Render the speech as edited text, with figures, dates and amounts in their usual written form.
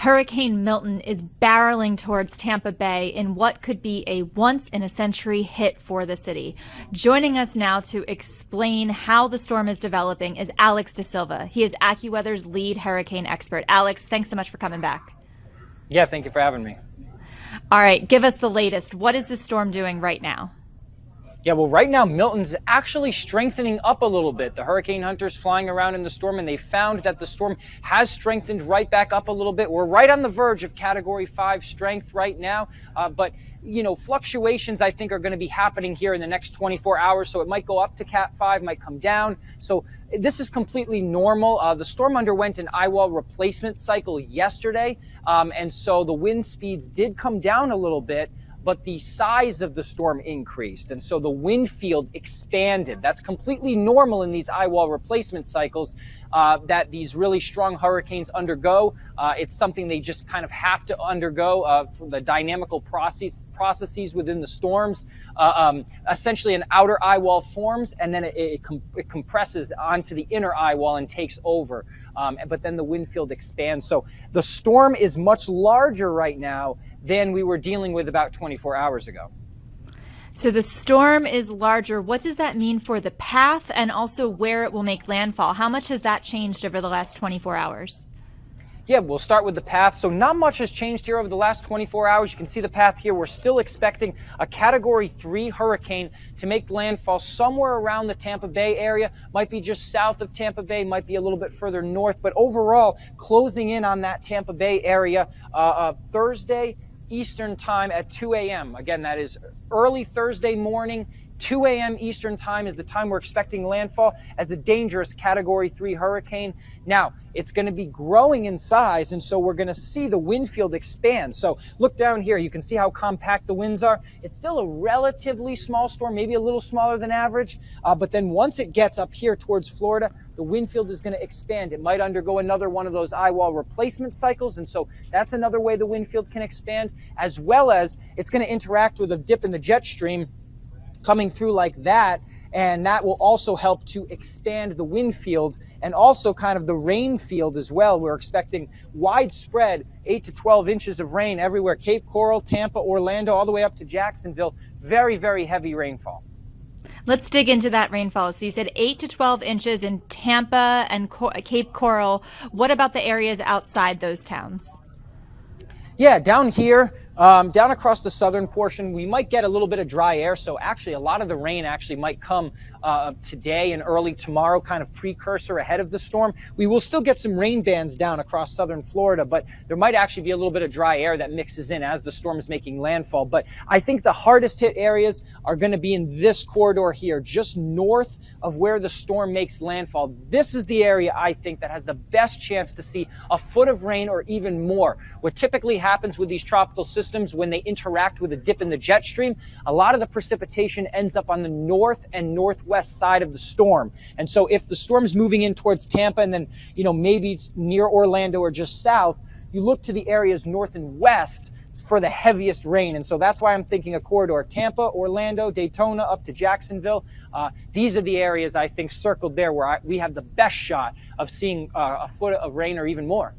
Hurricane Milton is barreling towards Tampa Bay in what could be a once-in-a-century hit for the city. Joining us now to explain how the storm is developing is Alex DaSilva. He is AccuWeather's lead hurricane expert. Alex, thanks so much for coming back. Yeah, thank you for having me. All right, give us the latest. What is the storm doing right now? Yeah, well, right now, Milton's actually strengthening up a little bit. The hurricane hunters flying around in the storm, and they found that the storm has strengthened right back up a little bit. We're right on the verge of Category 5 strength right now, but fluctuations, I think, are going to be happening here in the next 24 hours, so it might go up to Cat 5, might come down. So this is completely normal. The storm underwent an eyewall replacement cycle yesterday, and so the wind speeds did come down a little bit, but the size of the storm increased, and so the wind field expanded. That's completely normal in these eyewall replacement cycles that these really strong hurricanes undergo. It's something they just kind of have to undergo for the dynamical processes within the storms. Essentially, an outer eyewall forms, and then it compresses onto the inner eyewall and takes over. But then the wind field expands. So the storm is much larger right now than we were dealing with about 24 hours ago. So the storm is larger. What does that mean for the path and also where it will make landfall? How much has that changed over the last 24 hours? Yeah, we'll start with the path. So not much has changed here over the last 24 hours. You can see the path here. We're still expecting a Category 3 hurricane to make landfall somewhere around the Tampa Bay area. Might be just south of Tampa Bay, might be a little bit further north, but overall closing in on that Tampa Bay area Thursday Eastern time at 2 a.m. Again, that is early Thursday morning. 2 a.m. Eastern time is the time we're expecting landfall as a dangerous Category 3 hurricane. Now, it's going to be growing in size, and so we're going to see the wind field expand. So look down here. You can see how compact the winds are. It's still a relatively small storm, maybe a little smaller than average, but then once it gets up here towards Florida, the wind field is going to expand. It might undergo another one of those eyewall replacement cycles, and so that's another way the wind field can expand, as well as it's going to interact with a dip in the jet stream coming through like that, and that will also help to expand the wind field and also kind of the rain field as well. We're expecting widespread 8 to 12 inches of rain everywhere. Cape Coral, Tampa, Orlando, all the way up to Jacksonville. Very, very heavy rainfall. Let's dig into that rainfall. So you said 8 to 12 inches in Tampa and Cape Coral. What about the areas outside those towns? Yeah, down here, down across the southern portion, we might get a little bit of dry air. So actually, a lot of the rain actually might come today and early tomorrow, kind of precursor ahead of the storm. We will still get some rain bands down across southern Florida, but there might actually be a little bit of dry air that mixes in as the storm is making landfall. But I think the hardest hit areas are going to be in this corridor here, just north of where the storm makes landfall. This is the area I think that has the best chance to see a foot of rain or even more. What typically happens with these tropical systems when they interact with a dip in the jet stream, a lot of the precipitation ends up on the north and northwest side of the storm. And so if the storm is moving in towards Tampa and then, maybe it's near Orlando or just south, you look to the areas north and west for the heaviest rain. And so that's why I'm thinking a corridor, Tampa, Orlando, Daytona, up to Jacksonville. These are the areas I think circled there where we have the best shot of seeing a foot of rain or even more.